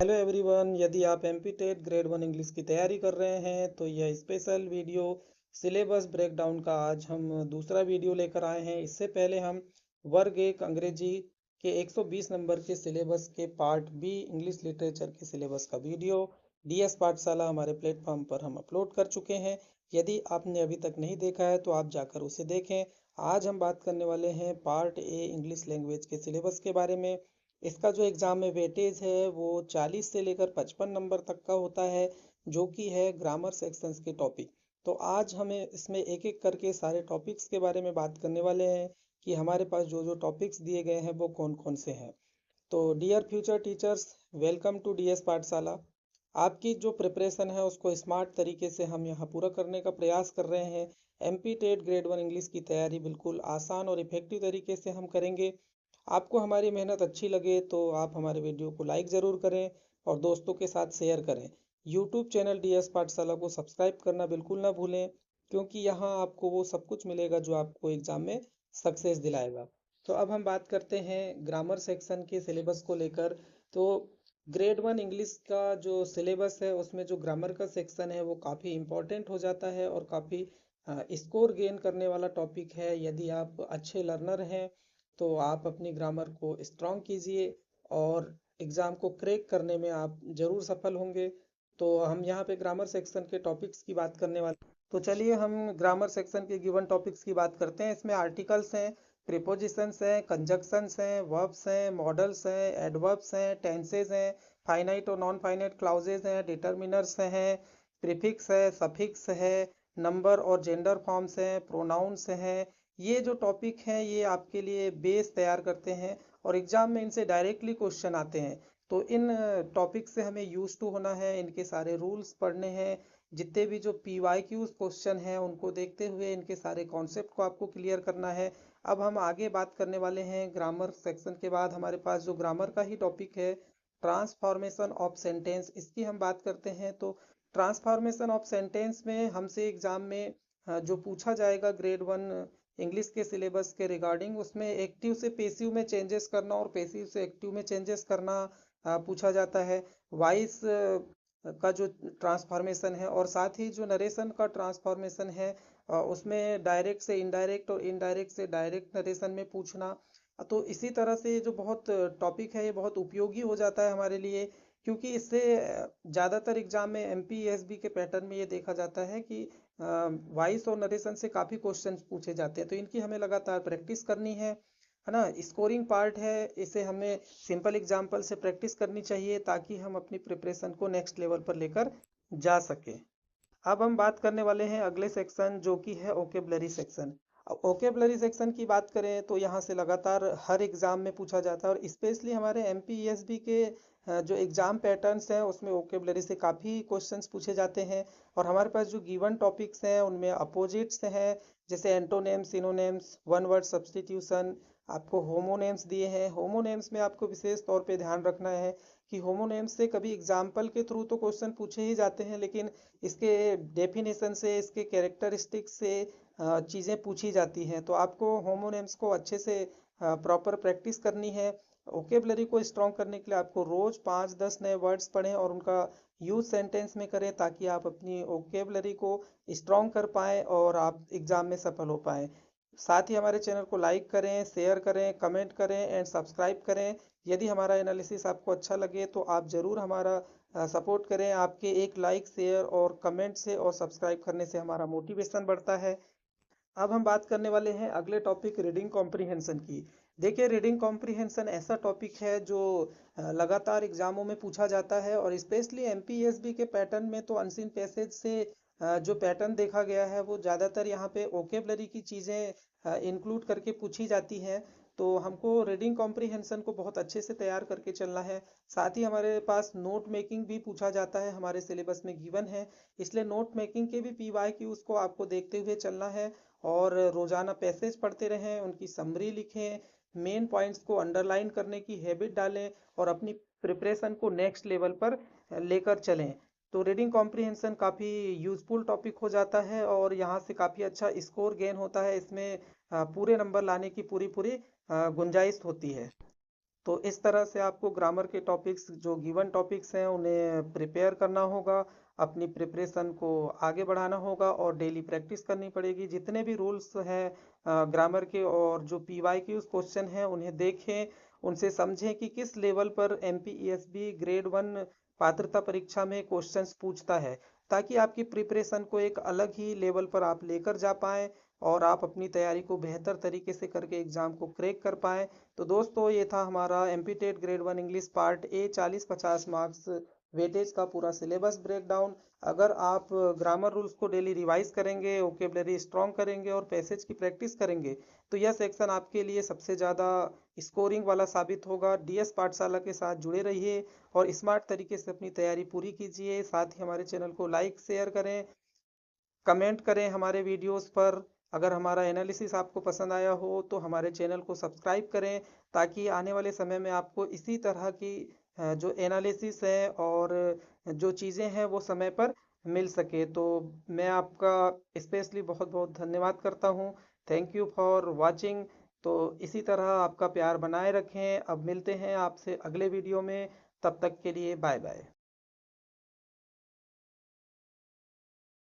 Hello everyone, यदि आप MP TET grade 1 English की तैयारी कर रहे हैं तो यह स्पेशल वीडियो सिलेबस ब्रेकडाउन का आज हम दूसरा वीडियो लेकर आए हैं। इससे पहले हम वर्ग 1 अंग्रेजी के 120 नंबर के सिलेबस के पार्ट बी इंग्लिश लिटरेचर के सिलेबस का वीडियो डीएस पाठशाला हमारे प्लेटफॉर्म पर हम अपलोड कर चुके हैं। यदि आपने अभी तक नहीं देखा है तो आप जाकर उसे देखें। आज हम बात करने वाले हैं पार्ट ए इंग्लिश लैंग्वेज के सिलेबस के बारे में। इसका जो एग्ज़ाम में वेटेज है वो 40 से लेकर 55 नंबर तक का होता है, जो कि है ग्रामर सेक्शंस के टॉपिक। तो आज हमें इसमें एक एक करके सारे टॉपिक्स के बारे में बात करने वाले हैं कि हमारे पास जो जो टॉपिक्स दिए गए हैं वो कौन कौन से हैं। तो dear future teachers, welcome to DS Pathshala. आपकी जो प्रिपरेशन है उसको स्मार्ट तरीके से हम यहाँ पूरा करने का प्रयास कर रहे हैं। एमपी टेट ग्रेड 1 इंग्लिश की तैयारी बिल्कुल आसान और इफेक्टिव तरीके से हम करेंगे। आपको हमारी मेहनत अच्छी लगे तो आप हमारे वीडियो को लाइक ज़रूर करें और दोस्तों के साथ शेयर करें। यूट्यूब चैनल डीएस पाठशाला को सब्सक्राइब करना बिल्कुल ना भूलें, क्योंकि यहाँ आपको वो सब कुछ मिलेगा जो आपको एग्ज़ाम में सक्सेस दिलाएगा। तो अब हम बात करते हैं ग्रामर सेक्शन के सिलेबस को लेकर। तो ग्रेड 1 इंग्लिश का जो सिलेबस है उसमें जो ग्रामर का सेक्शन है वो काफ़ी इम्पोर्टेंट हो जाता है और काफ़ी स्कोर गेन करने वाला टॉपिक है। यदि आप अच्छे लर्नर हैं तो आप अपनी ग्रामर को स्ट्रॉन्ग कीजिए और एग्ज़ाम को क्रैक करने में आप ज़रूर सफल होंगे। तो हम यहाँ पे ग्रामर सेक्शन के टॉपिक्स की बात करने वाले। तो चलिए हम ग्रामर सेक्शन के गिवन टॉपिक्स की बात करते हैं। इसमें आर्टिकल्स हैं, प्रीपोजिशंस हैं, कंजक्शंस हैं, वर्ब्स हैं, मॉडल्स हैं, एडवर्ब्स हैं, टेंसेज हैं, फाइनाइट और नॉन फाइनाइट क्लाउजेज हैं, डिटर्मिनर्स हैं, प्रीफिक्स है, सफिक्स है, नंबर और जेंडर फॉर्म्स हैं, प्रोनाउंस हैं। ये जो टॉपिक हैं ये आपके लिए बेस तैयार करते हैं और एग्जाम में इनसे डायरेक्टली क्वेश्चन आते हैं। तो इन टॉपिक से हमें यूज टू होना है, इनके सारे रूल्स पढ़ने हैं। जितने भी जो PYQs क्वेश्चन हैं उनको देखते हुए इनके सारे कॉन्सेप्ट को आपको क्लियर करना है। अब हम आगे बात करने वाले हैं ग्रामर सेक्शन के बाद हमारे पास जो ग्रामर का ही टॉपिक है, ट्रांसफॉर्मेशन ऑफ सेंटेंस, इसकी हम बात करते हैं। तो ट्रांसफॉर्मेशन ऑफ सेंटेंस में हमसे एग्जाम में जो पूछा जाएगा ग्रेड 1 इंग्लिश के सिलेबस के रिगार्डिंग, उसमें एक्टिव से पेसिव में चेंजेस करना और पेसिव से एक्टिव में चेंजेस करना पूछा जाता है। वॉइस का जो ट्रांसफॉर्मेशन है और साथ ही जो नरेशन का ट्रांसफॉर्मेशन है, उसमें डायरेक्ट से इनडायरेक्ट और इनडायरेक्ट से डायरेक्ट नरेशन में पूछना। तो इसी तरह से ये जो बहुत टॉपिक है ये बहुत उपयोगी हो जाता है हमारे लिए, क्योंकि इससे ज़्यादातर एग्जाम में MPSB के पैटर्न में ये देखा जाता है कि वॉइस और नरेशन से काफ़ी क्वेश्चन पूछे जाते हैं। तो इनकी हमें लगातार प्रैक्टिस करनी है ना। स्कोरिंग पार्ट है, इसे हमें सिंपल एग्जाम्पल से प्रैक्टिस करनी चाहिए ताकि हम अपनी प्रिपरेशन को नेक्स्ट लेवल पर लेकर जा सके। अब हम बात करने वाले हैं अगले सेक्शन जो कि है ओकेबलरी सेक्शन। अब ओकेबलरी सेक्शन की बात करें तो यहाँ से लगातार हर एग्जाम में पूछा जाता है और स्पेशली हमारे MPESB के जो एग्जाम पैटर्न्स हैं उसमें ओकेबलरी से काफ़ी क्वेश्चंस पूछे जाते हैं। और हमारे पास जो गिवन टॉपिक्स हैं उनमें अपोजिट्स हैं, जैसे antonyms, synonyms, one word substitution, आपको होमोनेम्स दिए हैं। होमोनेम्स में आपको विशेष तौर पे ध्यान रखना है कि होमोनेम्स से कभी एग्जाम्पल के थ्रू तो क्वेश्चन पूछे ही जाते हैं, लेकिन इसके डेफिनेशन से, इसके कैरेक्टरिस्टिक्स से चीज़ें पूछी जाती हैं। तो आपको होमोनेम्स को अच्छे से प्रॉपर प्रैक्टिस करनी है। ओकेबलरी को स्ट्रॉन्ग करने के लिए आपको रोज 5-10 नए वर्ड्स पढ़ें और उनका यूज सेंटेंस में करें ताकि आप अपनी ओकेबलरी को स्ट्रॉन्ग कर पाएँ और आप एग्जाम में सफल हो पाएँ। साथ ही हमारे चैनल को लाइक करें, शेयर करें, कमेंट करें एंड सब्सक्राइब करें। यदि हमारा एनालिसिस आपको अच्छा लगे तो आप ज़रूर हमारा सपोर्ट करें। आपके एक लाइक, शेयर और कमेंट से और सब्सक्राइब करने से हमारा मोटिवेशन बढ़ता है। अब हम बात करने वाले हैं अगले टॉपिक रीडिंग कॉम्प्रिहेंशन की। देखिए, रीडिंग कॉम्प्रिहेंशन ऐसा टॉपिक है जो लगातार एग्जामों में पूछा जाता है और स्पेशली MPSB के पैटर्न में तो अनसीन पैसेज से जो पैटर्न देखा गया है वो ज़्यादातर यहाँ पे ओकेबलरी की चीज़ें इंक्लूड करके पूछी जाती हैं। तो हमको रीडिंग कॉम्प्रिहेंशन को बहुत अच्छे से तैयार करके चलना है। साथ ही हमारे पास नोट मेकिंग भी पूछा जाता है, हमारे सिलेबस में गिवन है, इसलिए नोट मेकिंग के भी PYQs को आपको देखते हुए चलना है। और रोजाना पैसेज पढ़ते रहें, उनकी समरी लिखें, मेन पॉइंट्स को अंडरलाइन करने की हैबिट डालें और अपनी प्रिपरेशन को नेक्स्ट लेवल पर लेकर चलें। तो रीडिंग कॉम्प्रिहेंशन काफ़ी यूजफुल टॉपिक हो जाता है और यहाँ से काफ़ी अच्छा स्कोर गेन होता है। इसमें पूरे नंबर लाने की पूरी पूरी गुंजाइश होती है। तो इस तरह से आपको ग्रामर के टॉपिक्स जो गिवन टॉपिक्स हैं उन्हें प्रिपेयर करना होगा, अपनी प्रिपरेशन को आगे बढ़ाना होगा और डेली प्रैक्टिस करनी पड़ेगी। जितने भी रूल्स हैं ग्रामर के और जो PYQ क्वेश्चन हैं उन्हें देखें, उनसे समझें कि किस लेवल पर MPESB ग्रेड 1 पात्रता परीक्षा में क्वेश्चंस पूछता है, ताकि आपकी प्रिपरेशन को एक अलग ही लेवल पर आप लेकर जा पाएँ और आप अपनी तैयारी को बेहतर तरीके से करके एग्जाम को क्रैक कर पाएँ। तो दोस्तों ये था हमारा MP TET grade 1 English part A 40-50 marks weightage का पूरा सिलेबस ब्रेकडाउन। अगर आप ग्रामर रूल्स को डेली रिवाइज करेंगे, वोकेबलरी स्ट्रॉन्ग करेंगे और पैसेज की प्रैक्टिस करेंगे तो यह सेक्शन आपके लिए सबसे ज़्यादा स्कोरिंग वाला साबित होगा। DS पाठशाला के साथ जुड़े रहिए और स्मार्ट तरीके से अपनी तैयारी पूरी कीजिए। साथ ही हमारे चैनल को लाइक शेयर करें, कमेंट करें हमारे वीडियोस पर। अगर हमारा एनालिसिस आपको पसंद आया हो तो हमारे चैनल को सब्सक्राइब करें, ताकि आने वाले समय में आपको इसी तरह की जो एनालिसिस है और जो चीज़ें हैं वो समय पर मिल सके। तो मैं आपका स्पेशली बहुत बहुत धन्यवाद करता हूँ। Thank you for watching. तो इसी तरह आपका प्यार बनाए रखें। अब मिलते हैं आपसे अगले वीडियो में, तब तक के लिए बाय बाय।